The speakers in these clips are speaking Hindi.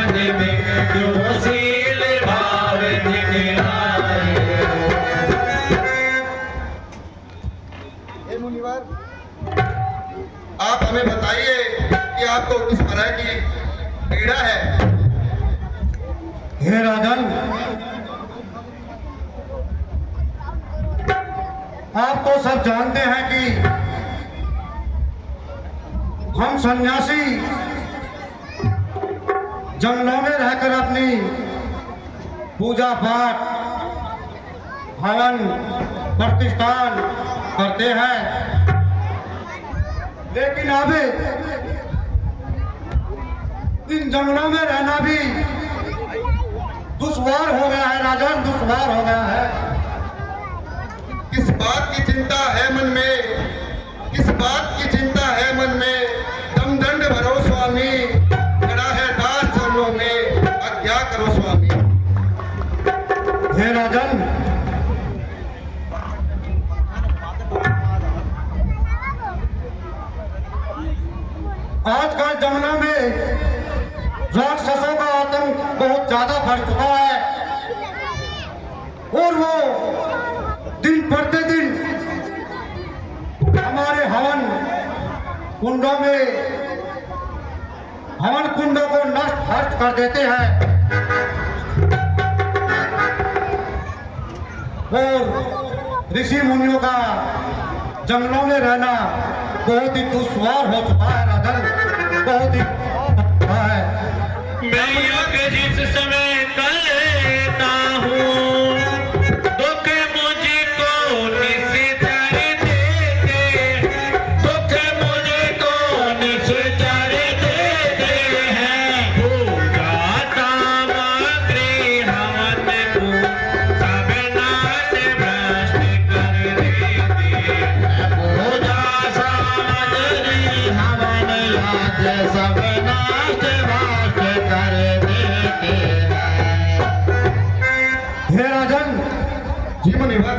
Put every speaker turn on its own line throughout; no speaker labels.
में जोशील भाव दिखलाए।
हे मुनिवर, आप हमें बताइए कि आपको किस तरह की पीड़ा है।
हे राजन, आप तो सब जानते हैं कि हम सन्यासी जंगलों में रहकर अपनी पूजा पाठ, हवन, प्रतिष्ठान करते हैं, लेकिन अब इन जंगलों में रहना भी दुश्वार हो गया है राजन, दुश्वार हो गया है।
किस बात की चिंता है मन में, किस बात की चिंता है मन में, दमदंड भरो स्वामी, खड़ा है दास चरणों में, अब क्या करो स्वामी।
हे राजन, आजकल जंगलों में राक्षसों का आतंक बहुत ज्यादा बढ़ चुका है और वो दिन प्रतिदिन हमारे हवन कुंडों को नष्ट भ्रष्ट कर देते हैं और ऋषि मुनियों का जंगलों में रहना बहुत ही दुश्वार हो चुका है राजन, बहुत ही है।
मैं यज्ञ जिस समय करता हूँ, दुख मुझको निश्चर देते, दुख मुझको निश्चर देते हैं। पूजा सामग्री हवन को सब नाश भ्रष्ट कर देते हैं। पूजा सामग्री हवन याद सब नाश भ्रष्ट कर देते हैं।
हे राजन,
जी मुनिवर,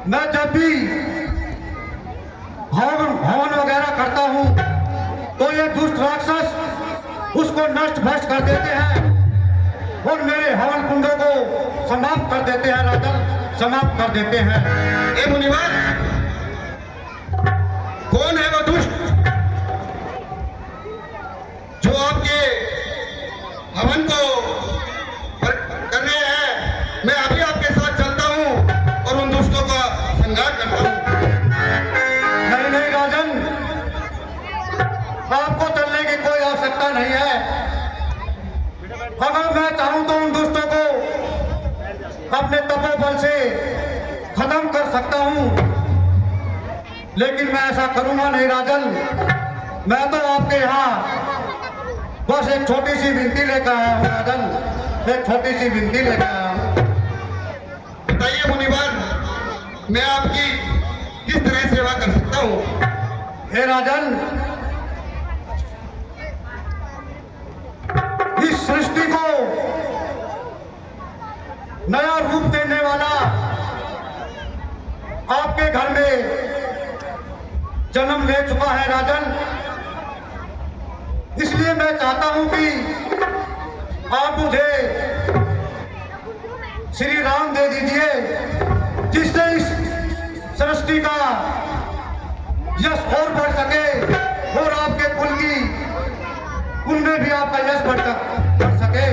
मैं जब भी हवन वगैरह करता हूँ तो ये दुष्ट राक्षस उसको नष्ट भ्रष्ट कर देते हैं और मेरे हवन कुंडों को समाप्त कर देते हैं राजन, समाप्त कर देते हैं।
हे मुनिवर, कौन है वो दुष्ट जो आपके हवन को कर रहे हैं? मैं अभी आपके साथ चलता हूँ और उन दुष्टों का संहार करता हूँ।
नहीं नहीं राजन, आपको चलने की कोई आवश्यकता नहीं है। अगर मैं चाहूं तो उन दुष्टों को अपने तपोबल से खत्म कर सकता हूं, लेकिन मैं ऐसा करूंगा नहीं राजन। मैं तो आपके यहाँ बस एक छोटी सी विनती लेकर आया हूँ राजन, एक छोटी सी विनती लेकर आया हूँ।
बताइए मुनिवर, मैं आपकी किस तरह सेवा कर सकता हूँ?
हे राजन, इस सृष्टि को नया रूप देने वाला आपके घर में जन्म ले चुका है राजन, इसलिए मैं चाहता हूं कि आप मुझे श्री राम दे दीजिए, जिससे इस सृष्टि का यश और बढ़ सके और आपके कुल में भी आपका यश बढ़ सके।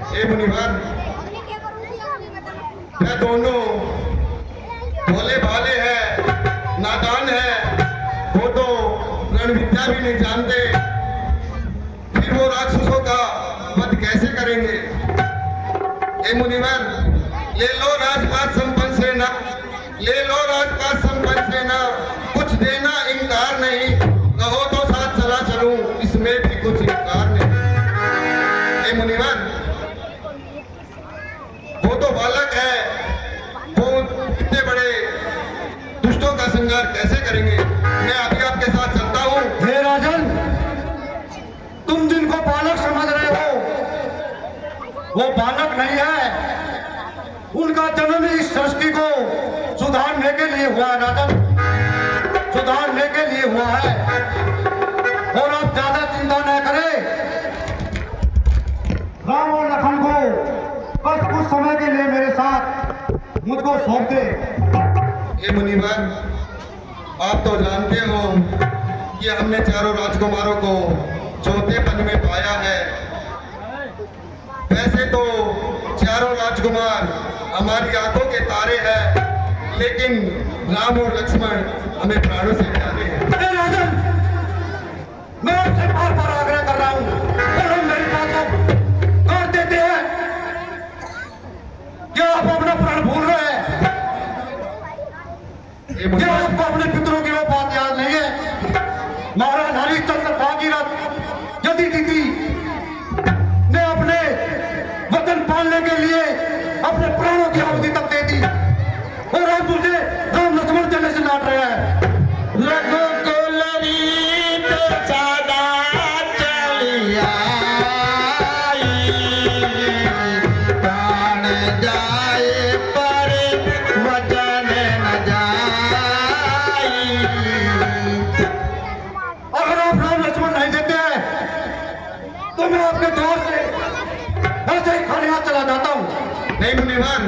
हे मुनिवर, मैं दोनों भोले भाले हैं, नादान है, वो तो रण विद्या भी नहीं जानते, फिर वो राक्षसों का वध कैसे करेंगे? हे मुनिवर, ले लो राजपाट संपन्न सेना, ले लो राजपाट संपन्न सेना, कुछ देना इनकार नहीं, कहो तो साथ चला चलूं, इसमें भी कुछ इनकार नहीं। हे मुनिवर, वो तो बालक है, वो इतने बड़े दुष्टों का संहार कैसे करेंगे? मैं अभी आपके साथ चलता हूँ।
हे राजन, तुम जिनको बालक समझ रहे हो वो बालक नहीं है, उनका जन्म इस सृष्टि को सुधारने के लिए हुआ है राजन, सुधारने के लिए हुआ है। और आप ज्यादा चिंता न करें, सौंप दे।
हे मुनिवर, आप तो जानते हो कि हमने चारों राजकुमारों को चौथेपन में पाया है। वैसे तो चारों राजकुमार हमारी आंखों के तारे हैं, लेकिन राम और लक्ष्मण हमें प्राणों से प्यारे हैं।
अरे राजन, मैं आपसे बार बार आग्रह कर रहा हूं, अगर मेरी बात को काट देते हैं, क्या आप अपना प्राण भूल रहे हैं? क्या आपको अपने पितरों की वो बात याद नहीं है? महाराज हरिश्चंद्र भागीरथ यदि दीदी ने अपने वतन पालने के लिए अपने प्राणों की आहुति तक दे दी, और आप मुझे राम लक्ष्मण चले से लाट रहे हैं।
रघुकुल रीत सदा चली आई, प्राण जाए पर वचन न जाई।
अगर आप राम लक्ष्मण नहीं देते हैं तो मैं आपके द्वार से ऐसे ही खाली हाथ चला जाता हूं।
नहीं मुनिवर,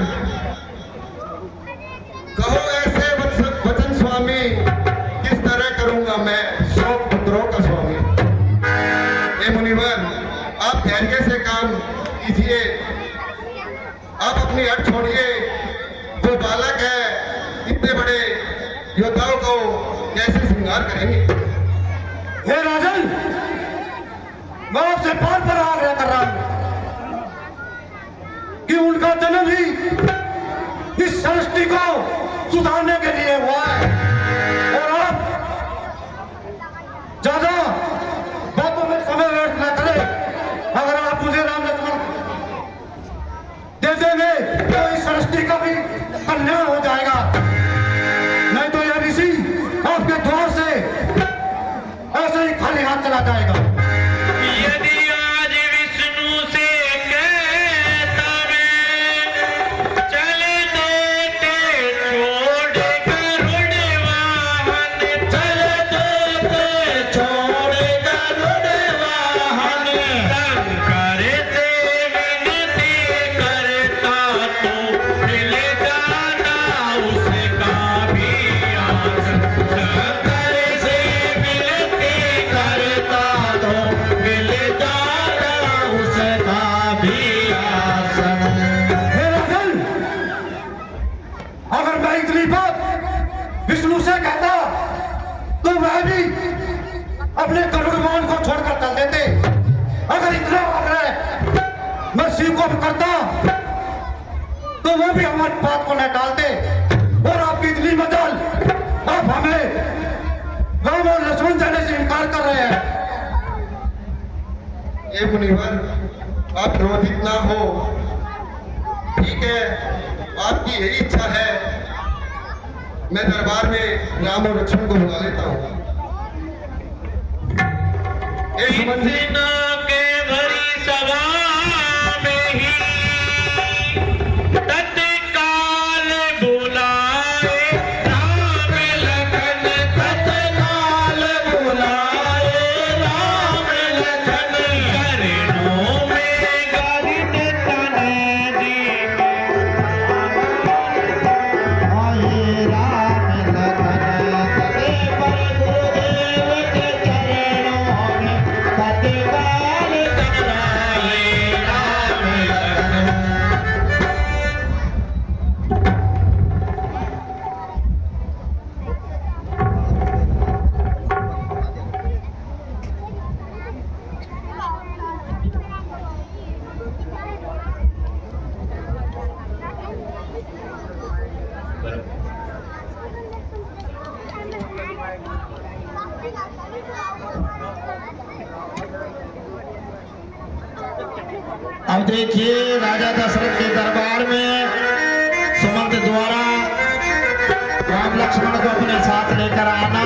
कहो ऐसे वचन स्वामी, किस तरह करूंगा मैं 100 पुत्रों का स्वामी। हे मुनिवर, आप धैर्य से काम कीजिए, आप अपनी हट छोड़िए। जो बालक है इतने बड़े योद्धाओं को कैसे श्रृंगार करेंगे?
हे राजन, मैं आपसे बार बार आग्रह कर रहा हूं कि उनका जन्म ही इस सृष्टि को सुधारने के लिए हुआ है, और आप ज्यादा बातों में समय व्यर्थ न करें। अगर आप मुझे राम लक्ष्मण दे देंगे तो इस सृष्टि का भी कल्याण हो जाएगा, नहीं तो यह ऋषि आपके द्वार से ऐसे ही खाली हाथ चला जाएगा।
यदि आज विष्णु से कहता मैं, चले देते छोड़ गरुड़ वाहन, चले देते छोड़ गरुड़ वाहन। शंकर से विनती करता तो मिल जाना उसका भी आसन। शंकर से विनती करता तो मिल जाना उसका भी आसन।
हे राजन, अगर मैं इतनी बात विष्णु से कहता तो वह भी अपने गरुड़ वाहन को छोड़कर चल देते। अगर इतना आग्रह मैं शिव को भी करता तो वो भी हमारी बात को न टालते, और आपकी इतनी मजाल, आप हमें राम और लक्ष्मण जाने से इनकार कर रहे हैं।
हे मुनिवर, आप क्रोधित ना हो। ठीक है, आपकी यही इच्छा है, मैं दरबार में राम और लक्ष्मण को बुला लेता हूँ। हे सुमन जी,
इतना के भरी सभा में ही तत्काल बुलाए राम लखन, तत्काल बुलाए राम लखन। करणों में गरित तन दीप, आए राम लखन। तते पर गुरुदेव के चरणों में तत्काल कराए राम लखन। अब देखिए, राजा दशरथ के दरबार में सुमंत द्वारा राम लक्ष्मण को अपने साथ लेकर आना,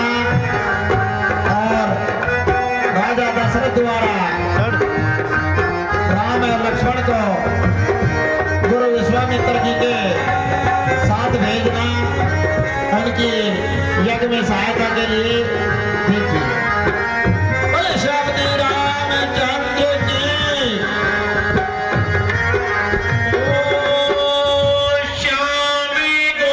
और राजा दशरथ द्वारा राम और लक्ष्मण को गुरु विश्वामित्र जी के साथ भेजना, उनकी यज्ञ में सहायता के लिए। देखिए, बोले श्यामती रामचंद्र जी। ओ श्यामी गो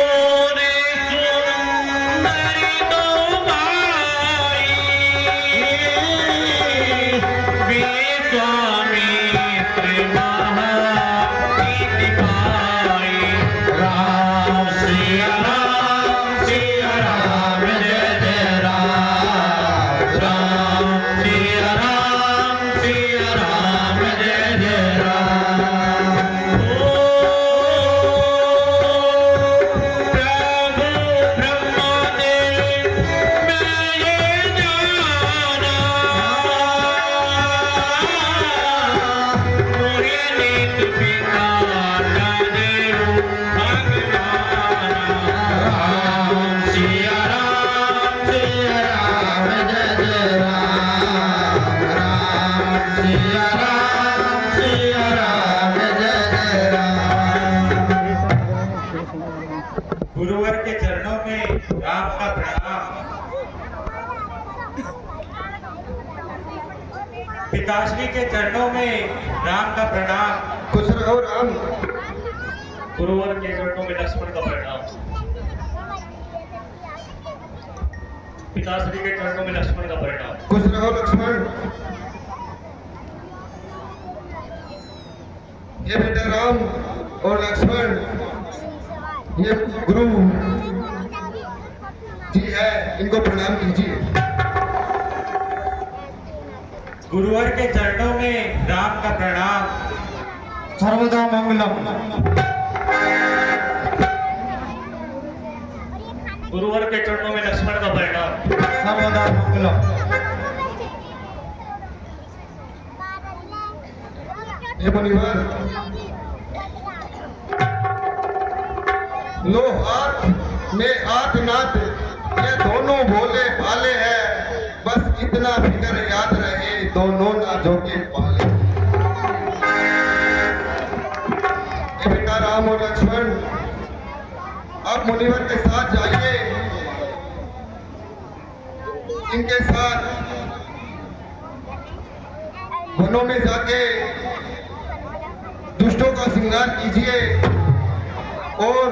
पिताश्री के चरणों में राम का प्रणाम।
खुश रहो राम।
गुरुवर के चरणों में लक्ष्मण का प्रणाम। पिताश्री के चरणों में लक्ष्मण का प्रणाम।
खुश रहो लक्ष्मण। ये बेटा राम और लक्ष्मण, ये गुरु जी है, इनको प्रणाम कीजिए।
गुरुवर के चरणों में राम का प्रणाम।
सर्वदा मंगलम।
गुरुवर के चरणों में लक्ष्मण का प्रणाम।
सर्वदा मंगलम।
हे मुनिवर, लो हाथ में हाथ नाथ, ये दोनों भोले भाले हैं, बस इतना फिक्र याद रहे, दोनों नाथों के पाले। ये बेटा राम और लक्ष्मण, आप मुनिवर के साथ जाइए, इनके साथ वनों में जाके दुष्टों का श्रृंगार कीजिए और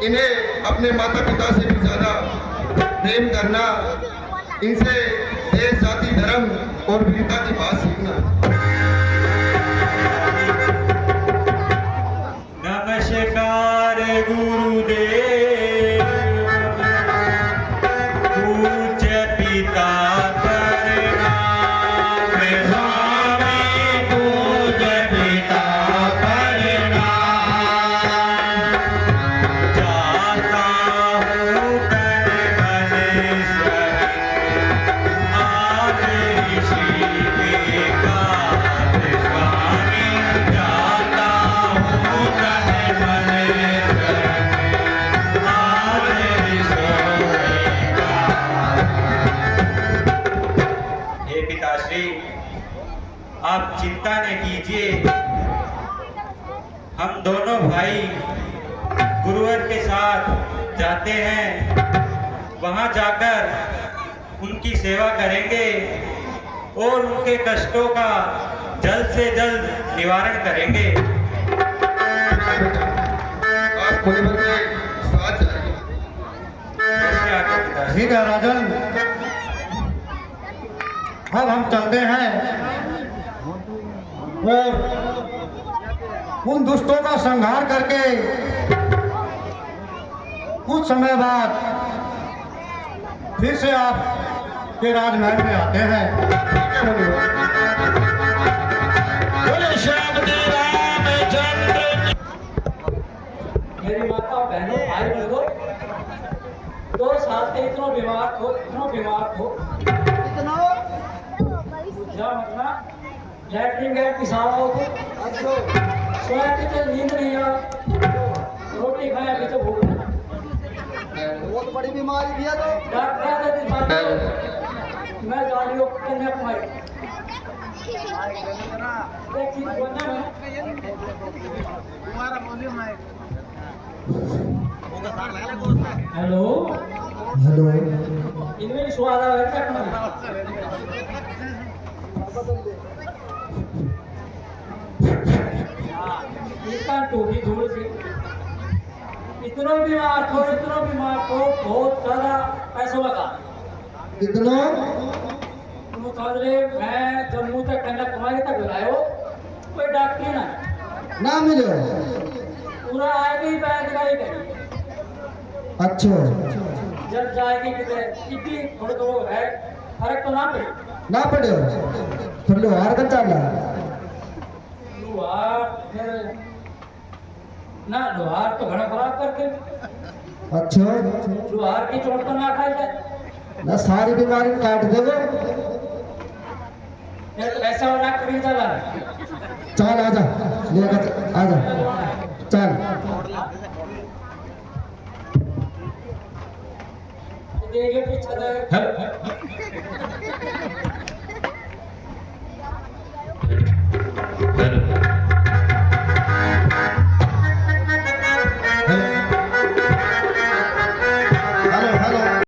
इन्हें अपने माता पिता से भी ज्यादा प्रेम करना, इनसे देश जाति धर्म और वीरता की बात सीखना।
नमस्कार गुरुदेव, पूज्य पिता आप चिंता न कीजिए, हम दोनों भाई गुरुवर के साथ जाते हैं, वहां जाकर उनकी सेवा करेंगे और उनके कष्टों का जल्द से जल्द निवारण करेंगे।
आप मुनिवर के साथ जाइए।
ठीक है राजन, अब हम चलते हैं और उन दुष्टों का संहार करके कुछ समय बाद फिर से आप के राजमहल में आते हैं।
बोले श्याम जी रामचंद्र।
मेरी माता बहनों भाई बहनों, 2 साल से इतना बीमार हो क्या मतलब लैट्रिन गए पिसाब हो तो सोया कि तो नींद नहीं आ, रोटी खाया भी तो भूख
बहुत बड़ी बीमारी भी है तो
डॉक्टर ने दिखा मैं गाड़ियों कन्याकुमारी एक चीज बोलना है,
तुम्हारा वॉल्यूम है।
हेलो
हेलो,
इनमें स्वाद आ रहा है क्या टोपी धूल से इतना बीमार हो बहुत सारा पैसों लगा।
कितना?
मुकाबले मैं जम्मू तक कन्याकुमारी तक बुलायो, कोई डॉक्टर
ना मिले।
पूरा आएगी बैग लगाई गई।
अच्छा,
जब जाएगी कितने इतनी थोड़े तो है, फर्क तो ना
पड़े फिर लोहार का चाला
लोहार फिर ना, लोहार तो घड़ा खराब करके।
अच्छा,
लोहार की चोट तो ना खाई जाए
ना सारी बीमारी काट देगा।
तो ऐसा वाला कभी चला
चल आजा, लेकर आजा, चल।
देखिए पीछे